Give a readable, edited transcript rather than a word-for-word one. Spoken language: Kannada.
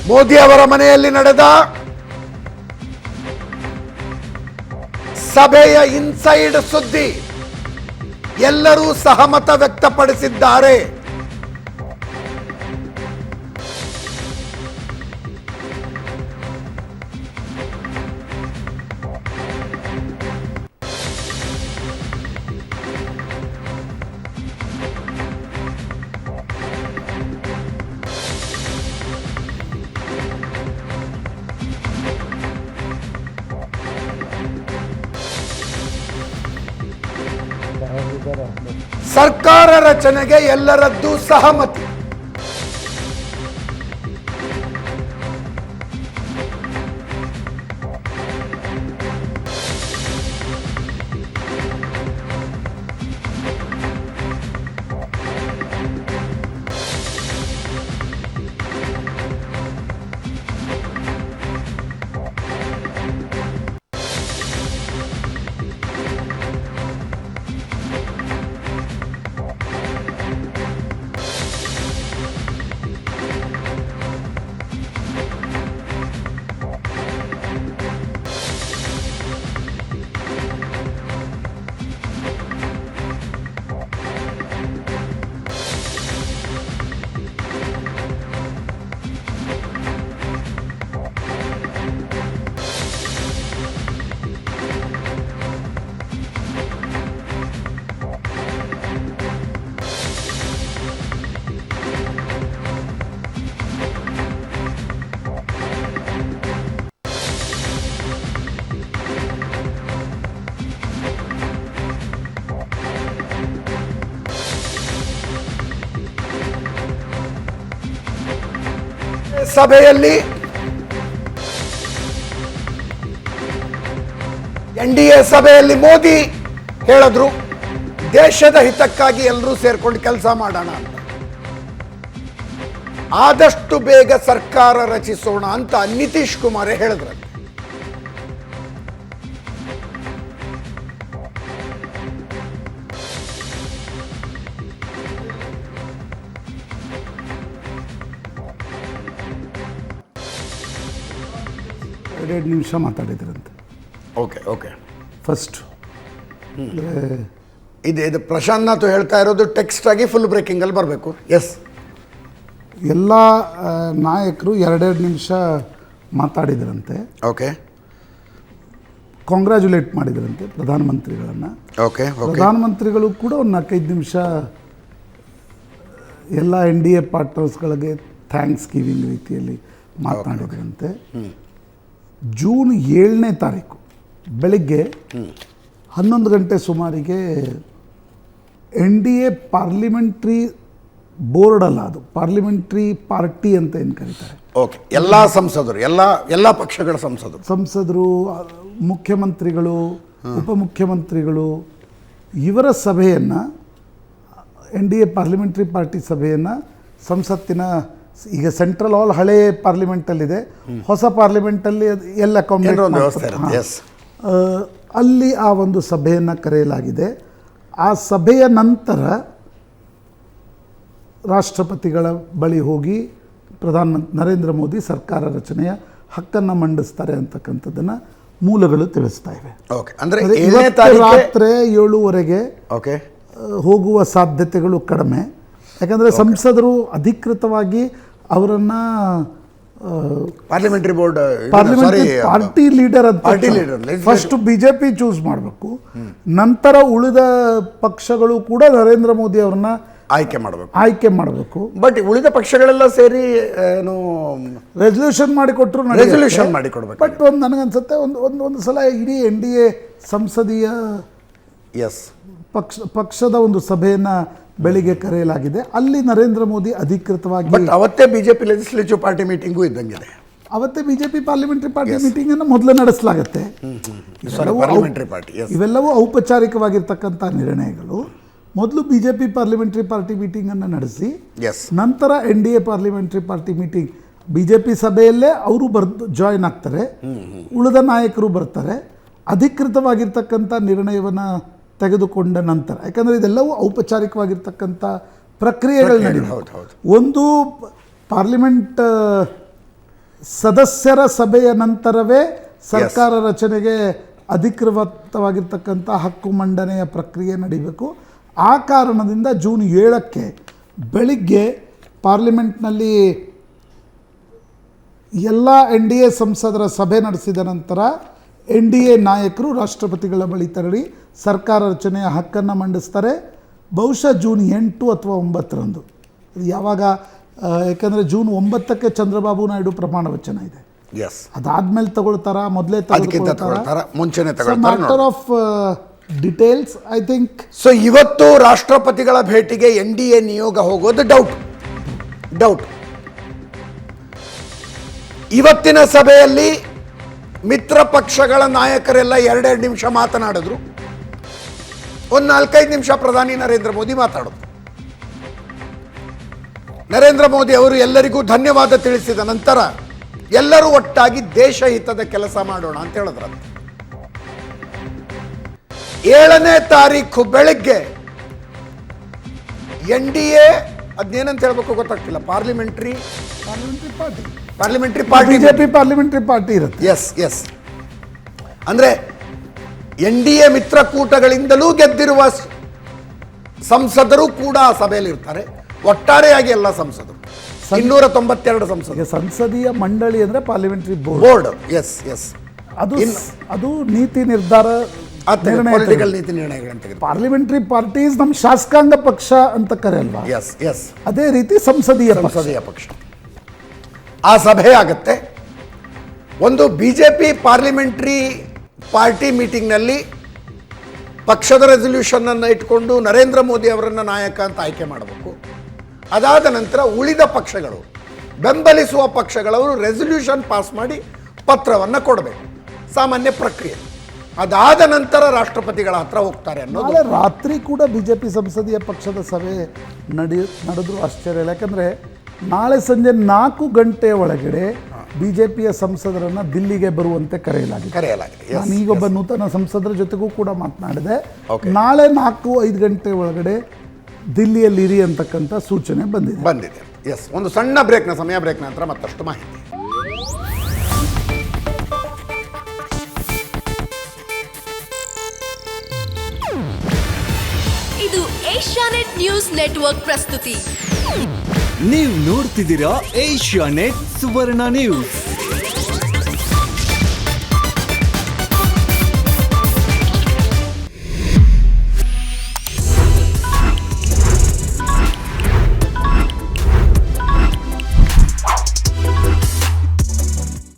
ಮೋದಿ ಅವರ ಮನೆಯಲ್ಲಿ ನಡೆದ ಸಭೆಯ ಇನ್ಸೈಡ್ ಸುದ್ದಿ, ಎಲ್ಲರೂ ಸಹಮತ ವ್ಯಕ್ತಪಡಿಸಿದ್ದಾರೆ. ಸರ್ಕಾರ ರಚನೆಗೆ ಎಲ್ಲರದ್ದು ಸಹಮತಿ. ಸಭೆಯಲ್ಲಿ NDA ಸಭೆಯಲ್ಲಿ ಮೋದಿ ಹೇಳಿದ್ರು, ದೇಶದ ಹಿತಕ್ಕಾಗಿ ಎಲ್ಲರೂ ಸೇರ್ಕೊಂಡು ಕೆಲಸ ಮಾಡೋಣ ಅಂತ, ಆದಷ್ಟು ಬೇಗ ಸರ್ಕಾರ ರಚಿಸೋಣ ಅಂತ ನಿತೀಶ್ ಕುಮಾರ್ ಹೇಳಿದ್ರು. ಎರಡು ನಿಮಿಷ ಮಾತಾಡಿದ್ರಂತೆ. ಓಕೆ ಫಸ್ಟ್ ಇದು ಪ್ರಶಾಂತ್ ಹೇಳ್ತಾ ಇರೋದು ಟೆಕ್ಸ್ಟ್ ಆಗಿ ಫುಲ್ ಬ್ರೇಕಿಂಗ್ ಅಲ್ಲಿ ಬರಬೇಕು. ಎಸ್, ಎಲ್ಲ ನಾಯಕರು ಎರಡೆರಡು ನಿಮಿಷ ಮಾತಾಡಿದ್ರಂತೆ. ಓಕೆ, ಕಾಂಗ್ರ್ಯಾಚುಲೇಟ್ ಮಾಡಿದ್ರಂತೆ ಪ್ರಧಾನಮಂತ್ರಿಗಳನ್ನು. ಓಕೆ, ಪ್ರಧಾನಮಂತ್ರಿಗಳು ಕೂಡ ಒಂದು 4-5 ನಿಮಿಷ ಎಲ್ಲ NDA ಪಾರ್ಟ್ನರ್ಸ್ಗಳಿಗೆ ಥ್ಯಾಂಕ್ಸ್ ಗಿವಿಂಗ್ ರೀತಿಯಲ್ಲಿ ಮಾತನಾಡಿದ್ರಂತೆ. ಜೂನ್ 7ನೇ ತಾರೀಕು ಬೆಳಿಗ್ಗೆ 11 ಗಂಟೆ ಸುಮಾರಿಗೆ NDA ಪಾರ್ಲಿಮೆಂಟ್ರಿ ಬೋರ್ಡ್ ಅಲ್ಲ, ಅದು ಪಾರ್ಲಿಮೆಂಟ್ರಿ ಪಾರ್ಟಿ ಅಂತ ಏನು ಕರೀತಾರೆ. ಓಕೆ, ಎಲ್ಲ ಸಂಸದರು, ಎಲ್ಲ ಪಕ್ಷಗಳ ಸಂಸದರು, ಮುಖ್ಯಮಂತ್ರಿಗಳು, ಉಪಮುಖ್ಯಮಂತ್ರಿಗಳು ಇವರ ಸಭೆಯನ್ನು, NDA ಪಾರ್ಲಿಮೆಂಟ್ರಿ ಪಾರ್ಟಿ ಸಭೆಯನ್ನು ಸಂಸತ್ತಿನ, ಈಗ ಸೆಂಟ್ರಲ್ ಹಾಲ್ ಹಳೆ ಪಾರ್ಲಿಮೆಂಟಲ್ಲಿದೆ, ಹೊಸ ಪಾರ್ಲಿಮೆಂಟಲ್ಲಿ ಎಲ್ಲ ಅಲ್ಲಿ ಆ ಒಂದು ಸಭೆಯನ್ನು ಕರೆಯಲಾಗಿದೆ. ಆ ಸಭೆಯ ನಂತರ ರಾಷ್ಟ್ರಪತಿಗಳ ಬಳಿ ಹೋಗಿ ಪ್ರಧಾನಮಂತ್ರಿ ನರೇಂದ್ರ ಮೋದಿ ಸರ್ಕಾರ ರಚನೆಯ ಹಕ್ಕನ್ನು ಮಂಡಿಸ್ತಾರೆ ಅಂತಕ್ಕಂಥದ್ದನ್ನು ಮೂಲಗಳು ತಿಳಿಸ್ತಾ ಇವೆ. ಅಂದರೆ ರಾತ್ರಿ 7:30 ಹೋಗುವ ಸಾಧ್ಯತೆಗಳು ಕಡಿಮೆ. ಯಾಕಂದರೆ ಸಂಸದರು ಅಧಿಕೃತವಾಗಿ ಅವರನ್ನು ಪಾರ್ಲಿಮೆಂಟರಿ ಬೋರ್ಡ್ ಪಾರ್ಟಿ ಲೀಡರ್ ಅಂತ ಫಸ್ಟ್ BJP ಚೂಸ್ ಮಾಡಬೇಕು, ನಂತರ ಉಳಿದ ಪಕ್ಷಗಳು ಕೂಡ ನರೇಂದ್ರ ಮೋದಿ ಅವ್ರನ್ನ ಆಯ್ಕೆ ಮಾಡಬೇಕು. ಬಟ್ ಉಳಿದ ಪಕ್ಷಗಳೆಲ್ಲ ಸೇರಿ ಏನು ರೆಸಲ್ಯೂಷನ್ ಮಾಡಿಕೊಟ್ರು, ಬಟ್ ಒಂದು ನನಗನ್ಸುತ್ತೆ ಒಂದು ಸಲ ಇಡೀ NDA ಸಂಸದೀಯ ಪಕ್ಷದ ಒಂದು ಸಭೆಯನ್ನು ಬೆಳಿಗ್ಗೆ ಕರೆಯಲಾಗಿದೆ. ಅಲ್ಲಿ ನರೇಂದ್ರ ಮೋದಿ ಅಧಿಕೃತವಾಗಿ, ಅವತ್ತೇ BJP ಲೆಜಿಸ್ಲೇಟಿವ್ ಪಾರ್ಟಿ ಮೀಟಿಂಗು ಇದ್ದಂಗಿದೆ. ಅವತ್ತೇ BJP ಪಾರ್ಲಿಮೆಂಟರಿ ಪಾರ್ಟಿ ಮೀಟಿಂಗ್ ಅನ್ನು ಮೊದಲು ನಡೆಸಲಾಗುತ್ತೆ. ಇವೆಲ್ಲವೂ ಔಪಚಾರಿಕವಾಗಿರ್ತಕ್ಕಂಥ ನಿರ್ಣಯಗಳು. ಮೊದಲು BJP ಪಾರ್ಲಿಮೆಂಟರಿ ಪಾರ್ಟಿ ಮೀಟಿಂಗ್ ಅನ್ನು ನಡೆಸಿ, ನಂತರ NDA parliamentary party meeting, BJP ಸಭೆಯಲ್ಲೇ ಅವರು ಜಾಯಿನ್ ಆಗ್ತಾರೆ, ಉಳಿದ ನಾಯಕರು ಬರ್ತಾರೆ, ಅಧಿಕೃತವಾಗಿರ್ತಕ್ಕಂಥ ನಿರ್ಣಯವನ್ನು ತೆಗೆದುಕೊಂಡ ನಂತರ. ಯಾಕಂದರೆ ಇದೆಲ್ಲವೂ ಔಪಚಾರಿಕವಾಗಿರ್ತಕ್ಕಂಥ ಪ್ರಕ್ರಿಯೆಗಳು ನಡೆಯುತ್ತೆ. ಒಂದು ಪಾರ್ಲಿಮೆಂಟ್ ಸದಸ್ಯರ ಸಭೆಯ ನಂತರವೇ ಸರ್ಕಾರ ರಚನೆಗೆ ಅಧಿಕೃತವಾಗಿರ್ತಕ್ಕಂಥ ಹಕ್ಕು ಮಂಡನೆಯ ಪ್ರಕ್ರಿಯೆ ನಡೀಬೇಕು. ಆ ಕಾರಣದಿಂದ ಜೂನ್ 7ಕ್ಕೆ ಬೆಳಿಗ್ಗೆ ಪಾರ್ಲಿಮೆಂಟ್ನಲ್ಲಿ ಎಲ್ಲ NDA ಸಂಸದರ ಸಭೆ ನಡೆಸಿದ ನಂತರ NDA ನಾಯಕರು ರಾಷ್ಟ್ರಪತಿಗಳ ಬಳಿ ತೆರಳಿ ಸರ್ಕಾರ ರಚನೆಯ ಹಕ್ಕನ್ನು ಮಂಡಿಸ್ತಾರೆ. ಬಹುಶಃ ಜೂನ್ 8 ಅಥವಾ 9ರಂದು. ಯಾವಾಗ, ಯಾಕಂದರೆ ಜೂನ್ 9ಕ್ಕೆ ಚಂದ್ರಬಾಬು ನಾಯ್ಡು ಪ್ರಮಾಣ ವಚನ ಇದೆ. ಅದಾದ್ಮೇಲೆ ತಗೊಳ್ತಾರ, ಮೊದಲೇ ಮುಂಚೆನೆ matter of details I think. So ಇವತ್ತು ರಾಷ್ಟ್ರಪತಿಗಳ ಭೇಟಿಗೆ NDA ನಿಯೋಗ ಹೋಗೋದು ಡೌಟ್. ಇವತ್ತಿನ ಸಭೆಯಲ್ಲಿ ಮಿತ್ರ ಪಕ್ಷಗಳ ನಾಯಕರೆಲ್ಲ 2 ನಿಮಿಷ ಮಾತನಾಡಿದ್ರು. ಒಂದು 4-5 ನಿಮಿಷ ಪ್ರಧಾನಿ ನರೇಂದ್ರ ಮೋದಿ ಮಾತಾಡೋದು. ನರೇಂದ್ರ ಮೋದಿ ಅವರು ಎಲ್ಲರಿಗೂ ಧನ್ಯವಾದ ತಿಳಿಸಿದ ನಂತರ ಎಲ್ಲರೂ ಒಟ್ಟಾಗಿ ದೇಶ ಹಿತದ ಕೆಲಸ ಮಾಡೋಣ ಅಂತ ಹೇಳಿದ್ರಂತೆ. 7ನೇ ತಾರೀಕು ಬೆಳಗ್ಗೆ NDA ಅದೇನಂತ ಹೇಳ್ಬೇಕು ಗೊತ್ತಾಗ್ತಿಲ್ಲ, parliamentary party BJP parliamentary party ಇರುತ್ತೆ. ಎಸ್ ಅಂದ್ರೆ NDA ಮಿತ್ರಕೂಟಗಳಿಂದಲೂ ಗೆದ್ದಿರುವ ಸಂಸದರು ಕೂಡ ಆ ಸಭೆಯಲ್ಲಿ ಇರ್ತಾರೆ. ಒಟ್ಟಾರೆಯಾಗಿ ಎಲ್ಲ ಸಂಸದರು 292 ಸಂಸದರು. ಸಂಸದೀಯ ಮಂಡಳಿ ಅಂದ್ರೆ ಪಾರ್ಲಿಮೆಂಟರಿ ಬೋರ್ಡ್. ಎಸ್ ಅದು ನೀತಿ ನಿರ್ಧಾರ ಪೊಲಿಟಿಕಲ್ ನೀತಿ ನಿರ್ಣಯಗಳಂತ. ಪಾರ್ಲಿಮೆಂಟರಿ ಪಾರ್ಟೀಸ್ ನಮ್ಮ ಶಾಸಕಾಂಗ ಪಕ್ಷ ಅಂತ ಕರೆಯಲ್ವಾ? ಎಸ್ ಅದೇ ರೀತಿ ಸಂಸದೀಯ ಪಕ್ಷ. ಆ ಸಭೆ ಆಗುತ್ತೆ. ಒಂದು ಬಿಜೆಪಿ ಪಾರ್ಲಿಮೆಂಟರಿ ಪಾರ್ಟಿ ಮೀಟಿಂಗ್ನಲ್ಲಿ ಪಕ್ಷದ ರೆಸಲ್ಯೂಷನ್ ಅನ್ನು ಇಟ್ಕೊಂಡು ನರೇಂದ್ರ ಮೋದಿ ಅವರನ್ನು ನಾಯಕ ಅಂತ ಆಯ್ಕೆ ಮಾಡಬೇಕು. ಅದಾದ ನಂತರ ಉಳಿದ ಪಕ್ಷಗಳು, ಬೆಂಬಲಿಸುವ ಪಕ್ಷಗಳವರು ರೆಸಲ್ಯೂಷನ್ ಪಾಸ್ ಮಾಡಿ ಪತ್ರವನ್ನು ಕೊಡಬೇಕು. ಸಾಮಾನ್ಯ ಪ್ರಕ್ರಿಯೆ. ಅದಾದ ನಂತರ ರಾಷ್ಟ್ರಪತಿಗಳ ಹತ್ರ ಹೋಗ್ತಾರೆ ಅನ್ನೋದು. ರಾತ್ರಿ ಕೂಡ ಬಿಜೆಪಿ ಸಂಸದೀಯ ಪಕ್ಷದ ಸಭೆ ನಡೆದ್ರು ಆಶ್ಚರ್ಯ ಇಲ್ಲ. ಯಾಕಂದರೆ ನಾಳೆ ಸಂಜೆ 4 ಗಂಟೆ ಒಳಗಡೆ ಬಿಜೆಪಿಯ ಸಂಸದರನ್ನು ದಿಲ್ಲಿಗೆ ಬರುವಂತೆ ಕರೆಯಲಾಗಿದೆ. ನಾನು ಈಗೊಬ್ಬ ನೂತನ ಸಂಸದರ ಜೊತೆಗೂ ಕೂಡ ಮಾತನಾಡಿದೆ. ನಾಳೆ 4-5 ಗಂಟೆ ಒಳಗಡೆ ದಿಲ್ಲಿಯಲ್ಲಿ ಇರಿ ಅಂತಕ್ಕಂಥ ಸೂಚನೆ ಬಂದಿದೆ. ಎಸ್, ಒಂದು ಸಣ್ಣ ಸಮಯ ಬ್ರೇಕ್ ನಂತರ ಮತ್ತಷ್ಟು ಮಾಹಿತಿ. ಇದು ಏಷ್ಯಾನೆಟ್ ನ್ಯೂಸ್ ನೆಟ್ವರ್ಕ್ ಪ್ರಸ್ತುತಿ. ನೀವು ನೋಡ್ತಿದ್ದೀರಾ ಏಷ್ಯಾನೆಟ್ ಸುವರ್ಣ ನ್ಯೂಸ್.